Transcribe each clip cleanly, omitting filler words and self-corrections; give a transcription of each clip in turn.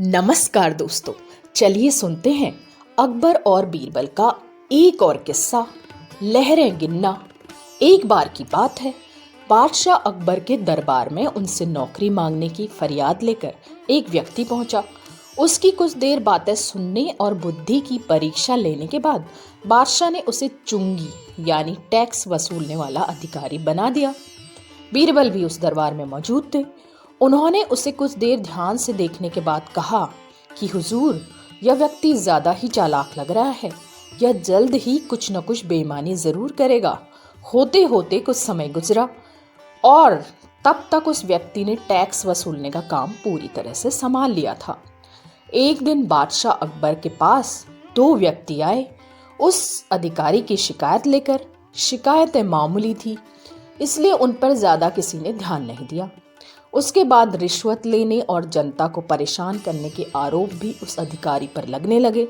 नमस्कार दोस्तों, चलिए सुनते हैं अकबर और बीरबल का एक और किस्सा, लहरें गिनना। एक बार की बात है, बादशाह अकबर के दरबार में उनसे नौकरी मांगने की फरियाद लेकर एक व्यक्ति पहुंचा। उसकी कुछ देर बातें सुनने और बुद्धि की परीक्षा लेने के बाद बादशाह ने उसे चुंगी यानी टैक्स वसूलने वाला अधिकारी बना दिया। बीरबल भी उस दरबार में मौजूद थे। उन्होंने उसे कुछ देर ध्यान से देखने के बाद कहा कि हुजूर, यह व्यक्ति ज्यादा ही चालाक लग रहा है। यह जल्द ही कुछ न कुछ बेईमानी जरूर करेगा। होते होते कुछ समय गुजरा और तब तक उस व्यक्ति ने टैक्स वसूलने का काम पूरी तरह से संभाल लिया था। एक दिन बादशाह अकबर के पास दो व्यक्ति आए उस अधिकारी की शिकायत लेकर। शिकायतें मामूली थी, इसलिए उन पर ज्यादा किसी ने ध्यान नहीं दिया। उसके बाद रिश्वत लेने और जनता को परेशान करने के आरोप भी उस अधिकारी पर लगने लगे।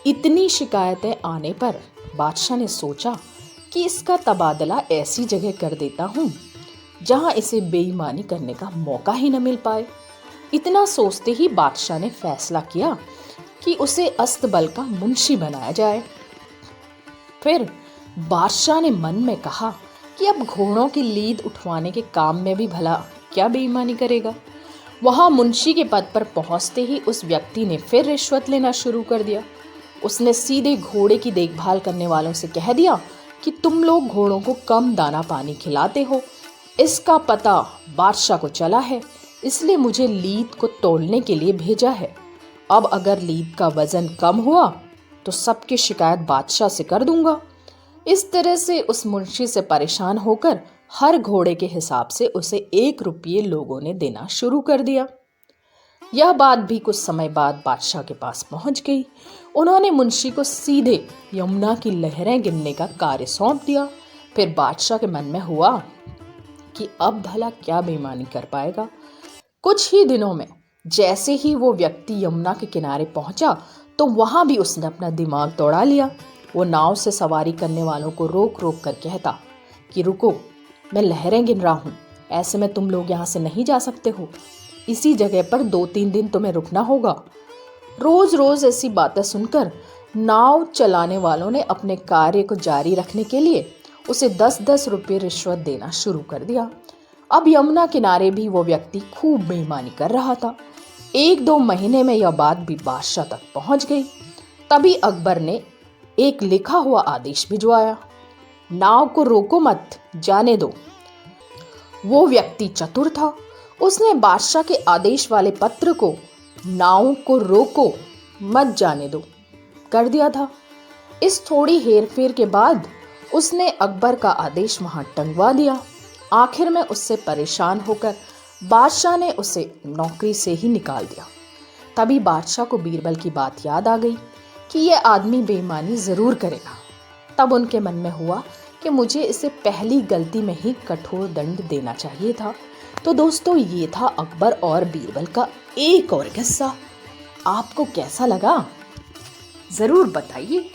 इतनी शिकायतें आने पर बादशाह ने सोचा कि इसका तबादला ऐसी जगह कर देता हूँ जहाँ इसे बेईमानी करने का मौका ही न मिल पाए। इतना सोचते ही बादशाह ने फैसला किया कि उसे अस्तबल का मुंशी बनाया जाए। फिर बादशाह ने मन में कहा कि अब घोड़ों की लीद उठवाने के काम में भी भला क्या बेईमानी करेगा। वहां मुंशी के पद पर पहुंचते ही उस व्यक्ति ने फिर रिश्वत लेना शुरू कर दिया। उसने सीधे घोड़े की देखभाल करने वालों से कह दिया कि तुम लोग घोड़ों को कम दाना पानी खिलाते हो। इसका पता बादशाह को चला है, इसलिए मुझे लीद को तोलने के लिए भेजा है। अब अगर लीद का वजन कम हुआ तो सबकी शिकायत बादशाह से कर दूंगा। इस तरह से उस मुंशी से परेशान होकर हर घोड़े के हिसाब से उसे 1 रुपये लोगों ने देना शुरू कर दिया। यह बात भी कुछ समय बाद बादशाह के पास पहुंच गई। उन्होंने मुंशी को सीधे यमुना की लहरें गिनने का कार्य सौंप दिया। फिर बादशाह के मन में हुआ कि अब भला क्या बेईमानी कर पाएगा। कुछ ही दिनों में जैसे ही वो व्यक्ति यमुना के किनारे पहुंचा तो वहां भी उसने अपना दिमाग दौड़ा लिया। वो नाव से सवारी करने वालों को रोक रोक कर कहता कि रुको, मैं लहरें गिन रहा हूँ, ऐसे में तुम लोग यहाँ से नहीं जा सकते हो। इसी जगह पर 2-3 दिन तुम्हें रुकना होगा। रोज रोज ऐसी बातें सुनकर नाव चलाने वालों ने अपने कार्य को जारी रखने के लिए उसे 10-10 रुपये रिश्वत देना शुरू कर दिया। अब यमुना किनारे भी वो व्यक्ति खूब बेईमानी कर रहा था। 1-2 महीने में यह बात भी बादशाह तक पहुंच गई। तभी अकबर ने एक लिखा हुआ आदेश भिजवाया, नाव को रोको मत, जाने दो। वो व्यक्ति चतुर था। उसने बादशाह के आदेश वाले पत्र को नाव को रोको मत जाने दो कर दिया था। इस थोड़ी हेरफेर के बाद उसने अकबर का आदेश वहां टंगवा दिया। आखिर में उससे परेशान होकर बादशाह ने उसे नौकरी से ही निकाल दिया। तभी बादशाह को बीरबल की बात याद आ गई कि यह आदमी बेईमानी जरूर करेगा। तब उनके मन में हुआ कि मुझे इसे पहली गलती में ही कठोर दंड देना चाहिए था। तो दोस्तों, ये था अकबर और बीरबल का एक और किस्सा। आपको कैसा लगा जरूर बताइए।